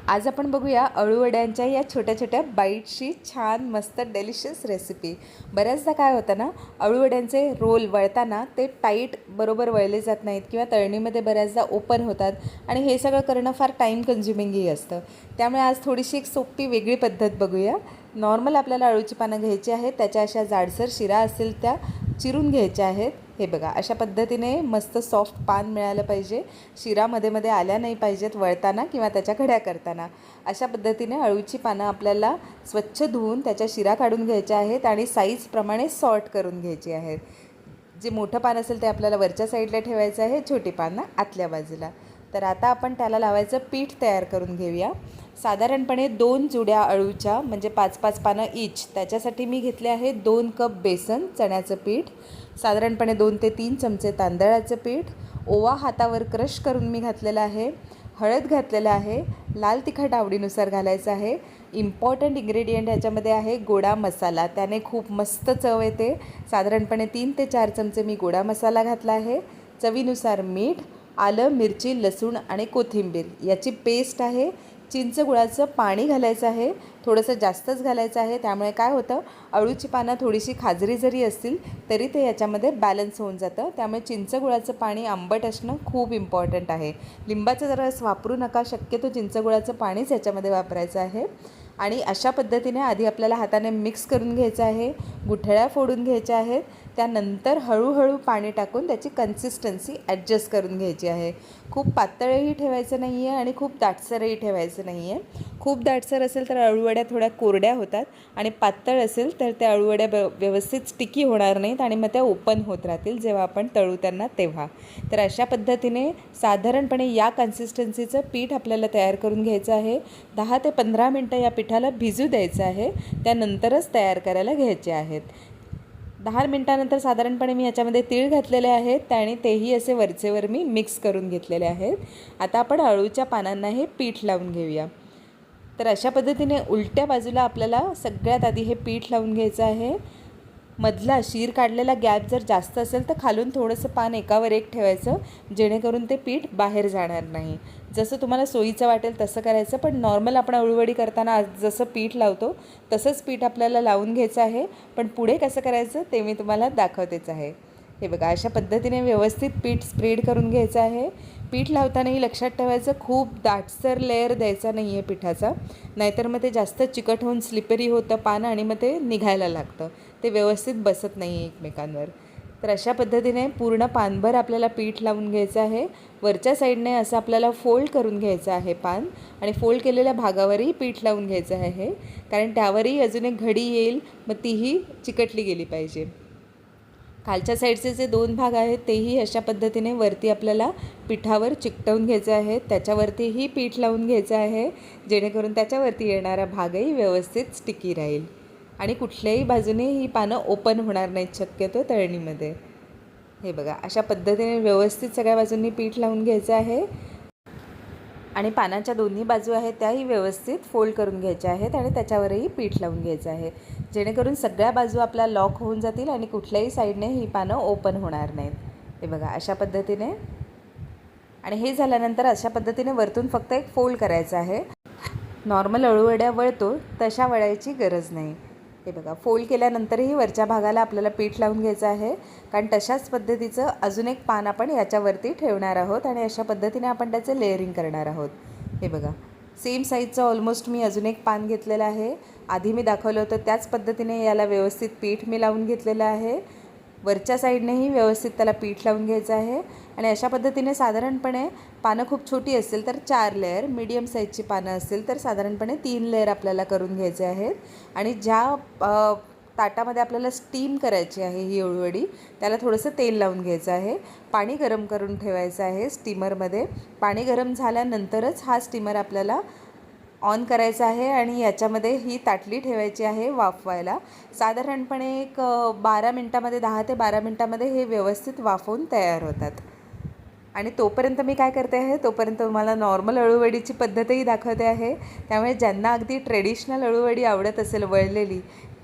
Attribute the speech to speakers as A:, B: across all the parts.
A: आज आपण बघूया अळूवड्यांच्या या छोट्या छोट्या बाईटशी छान मस्त डेलिशियस रेसिपी। बऱ्याचदा काय होतं ना, अळूवड्यांचे रोल वळताना ते टाईट बरोबर वळले जात नाहीत किंवा तळणीमध्ये बऱ्याचदा ओपन होतात आणि हे सगळं करणं फार टाईम कन्झ्युमिंगही असतं। त्यामुळे आज थोडीशी एक सोपी वेगळी पद्धत बघूया। नॉर्मल आपल्याला अळूची पानं घ्यायची आहेत, त्याच्या अशा जाडसर शिरा असतील त्या चिरून घ्यायच्या आहेत। हे बघा, अशा पद्धतीने मस्त सॉफ्ट पान मिळालं पाहिजे, शिरा मध्ये मध्ये आल्या नाही पाहिजेत वळताना किंवा त्याच्या घड्या करताना। अशा पद्धतीने अळूची पानं आपल्याला स्वच्छ धुवून त्याच्या शिरा काढून घ्यायच्या आहेत आणि साईजप्रमाणे सॉर्ट करून घ्यायची आहेत। जे मोठं पान असेल ते आपल्याला वरच्या साईडला ठेवायचं आहे, छोटी पानं आतल्या बाजूला। तर आता आपण त्याला लावायचं पीठ तयार करून घेऊया। साधारणपणे 2 जुड्या अळूच्या म्हणजे 5-5 पानं ईच, त्याच्यासाठी मी घेतले आहे 2 कप बेसन चण्याचं पीठ, साधारणपणे 2 ते 3 चमचे तांदळाचं पीठ, ओवा हातावर क्रश करून मी घातलेला आहे, हळद घातलेलं आहे, लाल तिखट आवडीनुसार घालायचं आहे। इम्पॉर्टंट इन्ग्रेडियंट याच्यामध्ये आहे गोडा मसाला, त्याने खूप मस्त चव येते। साधारणपणे 3 ते 4 चमचे मी गोडा मसाला घातला आहे। चवीनुसार मीठ, आलं, मिरची, लसूण आणि कोथिंबीर याची पेस्ट आहे। चिंच गुळाचं पाणी घालायचं आहे, थोडंसं जास्तच घालायचं आहे। त्यामुळे काय होतं, अळूची पानं थोडीशी खाजरी जरी असतील तरी ते याच्यामध्ये बॅलन्स होऊन जातं। त्यामुळे चिंच गुळाचं पाणी आंबट असणं खूप इम्पॉर्टंट आहे। लिंबाचा रस वापरू नका, शक्यतो चिंच गुळाचं पाणीच याच्यामध्ये वापरायचं आहे। आणि अशा पद्धतीने आधी आपल्याला हाताने मिक्स करून घ्यायचं आहे, गुठळ्या फोडून घ्यायच्या आहेत। त्यानंतर हळूहळू पाणी टाकून त्याची कन्सिस्टन्सी ॲडजस्ट करून घ्यायची आहे। खूप पातळही ठेवायचं नाही आहे आणि खूप दाटसरही ठेवायचं नाही आहे। खूप दाटसर असेल तर अळूवड्या थोड्या कोरड्या होतात आणि पातळ असेल तर त्या अळूवड्या व्यवस्थित स्टिकी होणार नाहीत आणि मग त्या ओपन होत राहतील जेव्हा आपण तळू त्यांना तेव्हा। तर अशा पद्धतीने साधारणपणे या कन्सिस्टन्सीचं पीठ आपल्याला तयार करून घ्यायचं आहे। 10 ते 15 मिनटं या पिठाला भिजू द्यायचं आहे, त्यानंतरच तयार करायला घ्यायचे आहेत। 10 मिनटानंतर साधारणपणे मी याच्यामध्ये तीळ घातलेले आहेत आणि तेही असे वरचेवर मी मिक्स करून घेतलेले आहेत। आता आपण अळूच्या पानांना हे पीठ लावून घेऊया। तर अशा पद्धतीने उलट्या बाजूला आपल्याला सगळ्यात आधी हे पीठ लावून घ्यायचं आहे। मधला शीर काढलेला गॅप जर जास्त असेल तर खालून थोडंसं पान एकावर एक ठेवायचं, जेणेकरून ते पीठ बाहेर जाणार नाही। जसं तुम्हाला सोयीचं वाटेल तसं करायचं, पण नॉर्मल आपण अळूवडी करताना जसं पीठ लावतो तसंच पीठ आपल्याला लावून घ्यायचं आहे। पण पुढे कसं करायचं ते मी तुम्हाला दाखवतेच आहे। हे बघा, अशा पद्धतीने व्यवस्थित पीठ स्प्रेड करून घ्यायचं आहे। पीठ लावतानाही लक्षात ठेवायचं, खूप दाटसर लेअर द्यायचा नाही आहे पिठाचा, नाहीतर मग ते जास्त चिकट होऊन स्लिपरी होतं पान आणि मग ते निघायला लागतं, ते व्यवस्थित बसत नाही एकमेकांवर। तर अशा पद्धतीने पूर्ण पानभर आपल्याला पीठ लावून घ्यायचं आहे। वरच्या साईडने असं आपल्याला फोल्ड करून घ्यायचं आहे पान, आणि फोल्ड केलेल्या भागावरही पीठ लावून घ्यायचं आहे, कारण त्यावरही अजून एक घडी येईल, मग तीही चिकटली गेली पाहिजे। खालच्या साईडचे जे 2 भाग आहेत तेही अशा पद्धतीने वरती आपल्याला पिठावर चिकटवून घ्यायचे आहेत, त्याच्यावरतीही पीठ लावून घ्यायचं आहे, जेणेकरून त्याच्यावरती येणारा भागही व्यवस्थित स्टिकी राहील आणि कुठल्याही बाजूने ही पानं ओपन होणार नाहीत शक्यतो तळणीमध्ये। हे बघा, अशा पद्धतीने व्यवस्थित सगळ्या बाजूंनी पीठ लावून घ्यायचं आहे आणि पानाच्या दोन्ही बाजू आहेत त्याही व्यवस्थित फोल्ड करून घ्यायच्या आहेत आणि त्याच्यावरही पीठ लावून घ्यायचं आहे, जेणेकरून सगळ्या बाजू आपल्या लॉक होऊन जातील आणि कुठल्याही साईडने ही पानं ओपन होणार नाहीत। हे बघा, अशा पद्धतीने। आणि हे झाल्यानंतर अशा पद्धतीने वरतून फक्त एक फोल्ड करायचं आहे। नॉर्मल अळूवड्या वळतो तशा वळायची गरज नाही। हे बघा, फोल्ड केल्यानंतरही वरच्या भागाला आपल्याला पीठ लावून घ्यायचं आहे, कारण तशाच पद्धतीचं अजून एक पान आपण याच्यावरती ठेवणार आहोत आणि अशा पद्धतीने आपण त्याचे लेअरिंग करणार आहोत। हे बघा, सेम साईजचं ऑलमोस्ट मी अजून एक पान घेतलेलं आहे। आधी मी दाखवलं होतं त्याच पद्धतीने याला व्यवस्थित पीठ मी लावून घेतलेलं आहे। वरच्या साईडनेही व्यवस्थित त्याला पीठ लावून घ्यायचं आहे आणि अशा पद्धतीने साधारणपणे पानं खूप छोटी असेल तर 4 लेअर, मीडियम साईजची पानं असेल तर साधारणपणे 3 लेअर आपल्याला करून घ्यायचे आहेत। आणि ज्या ताटामध्ये आपल्याला स्टीम करायची आहे ही अळूवडी, त्याला थोडंसं तेल लावून घ्यायचं आहे, पाणी गरम करून ठेवायचं आहे स्टीमरमध्ये। पाणी गरम झाल्यानंतरच हा स्टीमर आपल्याला ऑन करायचा आहे आणि याच्यामध्ये ही ताटली ठेवायची आहे वाफवायला। साधारणपणे एक 12 मिनटामध्ये, 10 ते 12 मिनटामध्ये हे व्यवस्थित वाफवून तयार होतात। आणि तोपर्यंत मी काय करते आहे, तोपर्यंत तुम्हाला नॉर्मल अळूवडीची पद्धतही दाखवते आहे। त्यामुळे ज्यांना अगदी ट्रेडिशनल अळूवडी आवडत असेल वळलेली,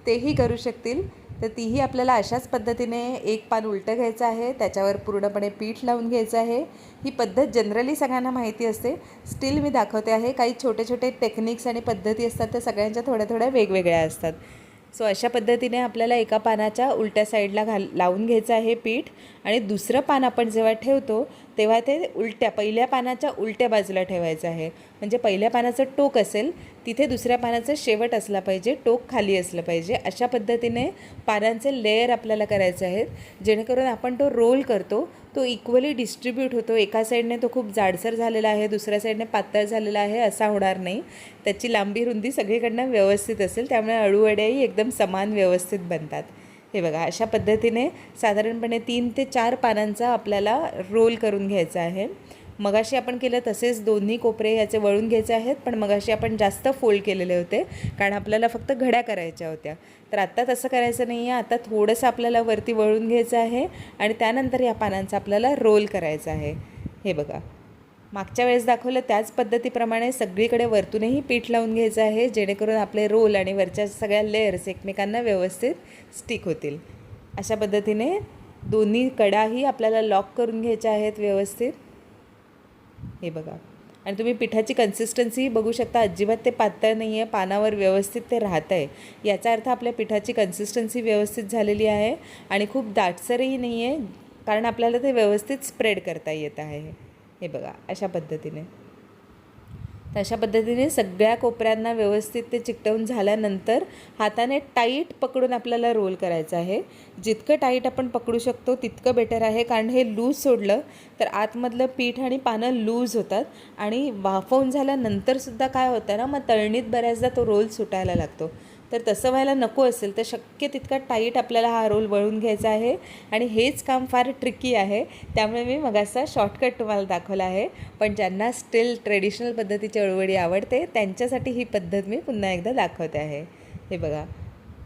A: तेही करू शकतील। तर तीही आपल्याला अशाच पद्धतीने एक पान उलटं घ्यायचं आहे, त्याच्यावर पूर्णपणे पीठ लावून घ्यायचं आहे. ही पद्धत जनरली सगळ्यांना माहिती असते, स्टील मी दाखवते आहे. काही छोटे छोटे टेक्निक्स आणि पद्धती असतात त्या सगळ्यांच्या थोड्या थोड्या वेगवेगळ्या असतात. सो अशा पद्धतीने आपल्याला एका पानाच्या उलट्या साईडला लावून घ्यायचं आहे पीठ, आणि दुसरं पान आपण जेव्हा ठेवतो तेव्हा ते पहिल्या पानाच्या उलट्या बाजूला ठेवायचं आहे. म्हणजे पहिल्या पानाचं टोक असेल तिथे दुसऱ्या पानाचं शेवट असला पाहिजे, टोक खाली असलं पाहिजे. अशा पद्धतीने पानांचे लेयर आपल्याला करायचे आहेत, जेणेकरून आपण तो रोल करतो तो इक्वली डिस्ट्रीब्यूट होतो. एका साईडने तो खूप जाडसर झालेला आहे, दुसऱ्या साईडने पातळ झालेला आहे असा होणार नाही. त्याची लांबी रुंदी सगळीकडनं व्यवस्थित असेल, त्यामुळे अळूवड्याही एकदम समान व्यवस्थित बनतात. हे बघा, अशा पद्धतीने साधारणपणे 3 ते 4 पानांचा आपल्याला रोल करून घ्यायचा आहे. मगाशी आपण केलं तसेच दोन्ही कोपरे याचे वळून घ्यायचे आहेत, पण मगाशी आपण जास्त फोल्ड केलेले होते कारण आपल्याला फक्त घड्या करायच्या होत्या. तर आत्ता तसं करायचं नाही आहे. आता थोडंसं आपल्याला वरती वळून घ्यायचं आहे आणि त्यानंतर या पानांचा आपल्याला रोल करायचा आहे. हे बघा, मागच्या वेळेस दाखवलं त्याच पद्धतीप्रमाणे सगळीकडे वरतूनही पीठ लावून घ्यायचं आहे, जेणेकरून आपले रोल आणि वरच्या सगळ्या लेयर्स एकमेकांना व्यवस्थित स्टिक होतील. अशा पद्धतीने दोन्ही कडाही आपल्याला लॉक करून घ्यायच्या आहेत व्यवस्थित. हे बघा, आणि तुम्ही पिठाची कन्सिस्टन्सी बघू शकता, अजिबात ते पातळ नाही आहे, पानावर व्यवस्थित ते राहतं आहे. याचा अर्थ आपल्या पिठाची कन्सिस्टन्सी व्यवस्थित झालेली आहे आणि खूप दाटसरही नाही आहे, कारण आपल्याला ते व्यवस्थित स्प्रेड करता येत आहे. हे बघा, अशा पद्धतीने. तर अशा पद्धतीने सगळ्या कोपऱ्यांना व्यवस्थित ते चिकटवून झाल्यानंतर हाताने टाईट पकडून आपल्याला रोल करायचं आहे. जितकं टाईट आपण पकडू शकतो तितकं बेटर आहे, कारण हे लूज सोडलं तर आतमधलं पीठ आणि पानं लूज होतात आणि वाफवून झाल्यानंतरसुद्धा काय होतं ना, मग तळणीत बऱ्याचदा तो रोल सुटायला लागतो. तर तसं व्हायला नको असेल तर शक्य तितका टाईट आपल्याला हा रोल वळून घ्यायचा आहे. आणि हेच काम फार ट्रिकी आहे, त्यामुळे मी मगाचा शॉर्टकट तुम्हाला दाखवला आहे. पण ज्यांना स्टील ट्रेडिशनल पद्धतीची अळूवडी आवडते त्यांच्यासाठी ही पद्धत मी पुन्हा एकदा दाखवते आहे. हे बघा,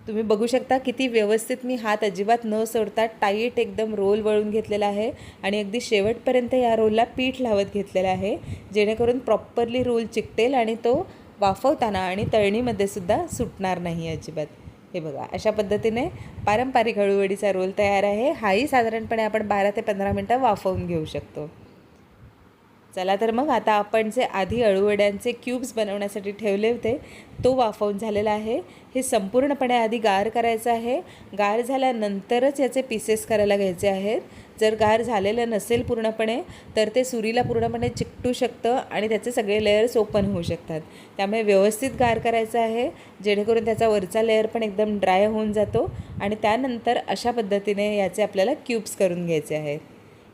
A: तुम्ही बघू शकता किती व्यवस्थित मी हात अजिबात न सोडता टाईट एकदम रोल वळून घेतलेला आहे आणि अगदी शेवटपर्यंत या रोलला पीठ लावत घेतलेलं आहे, जेणेकरून प्रॉपरली रोल चिकटेल आणि तो वाफवताना आणि तळणीमध्ये सुद्धा सुटणार नाही अजिबात. हे बघा, अशा पद्धतीने पारंपरिक अळूवडीचा रोल तयार आहे. हाही साधारणपणे आपण 12 ते 15 मिनटं वाफवून घेऊ शकतो. चला तर मग आता आपण जे आधी अळूवड्यांचे क्यूब्स बनवण्यासाठी ठेवले होते तो वाफवून झालेला आहे. हे संपूर्णपणे आधी गार करायचं आहे. गार झाल्यानंतरच याचे पीसेस करायला घ्यायचे आहेत. जर गार झालेलं नसेल पूर्णपणे तर ते सुरीला पूर्णपणे चिकटू शकतं आणि त्याचे सगळे लेयर्स ओपन होऊ शकतात. त्यामुळे व्यवस्थित गार करायचं आहे, जेणेकरून त्याचा वरचा लेयर पण एकदम ड्राय होऊन जातो. आणि त्यानंतर अशा पद्धतीने याचे आपल्याला क्यूब्स करून घ्यायचे आहेत.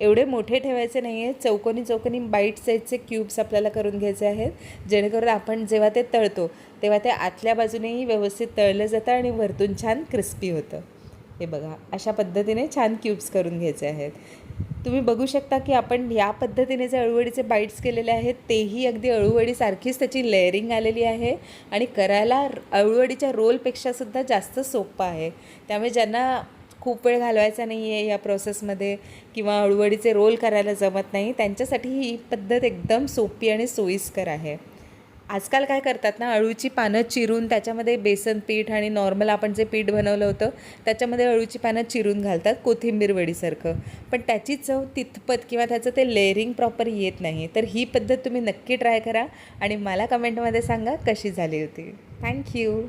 A: एवढे मोठे ठेवायचे नाही आहे, चौकोनी चौकोनी बाईट साईजचे क्यूब्स आपल्याला करून घ्यायचे आहेत, जेणेकरून आपण जेव्हा ते तळतो तेव्हा ते आतल्या बाजूनेही व्यवस्थित तळलं जातं आणि वरतून छान क्रिस्पी होतं. हे बघा, अशा पद्धतीने छान क्यूब्स करून घ्यायचे आहेत. तुम्ही बघू शकता की आपण या पद्धतीने जे अळूवडीचे बाईट्स केलेले आहेत तेही अगदी अळूवडीसारखीच त्याची लेअरिंग आलेली आहे आणि करायला अळूवडीच्या रोलपेक्षासुद्धा जास्त सोपं आहे. त्यामुळे ज्यांना खूप वेळ घालवायचा नाही आहे या प्रोसेसमध्ये किंवा अळूवडीचे रोल करायला जमत नाही त्यांच्यासाठी ही पद्धत एकदम सोपी आणि सोयीस्कर आहे. आजकाल काय करतात ना, अळूची पानं चिरून त्याच्यामध्ये बेसन पीठ आणि नॉर्मल आपण जे पीठ बनवलं होतं त्याच्यामध्ये अळूची पानं चिरून घालतात कोथिंबीर वडीसारखं, पण त्याची चव तितपत किंवा त्याचं ते लेअरिंग प्रॉपर येत नाही. तर ही पद्धत तुम्ही नक्की ट्राय करा आणि मला कमेंटमध्ये सांगा कशी झाली होती. थँक्यू.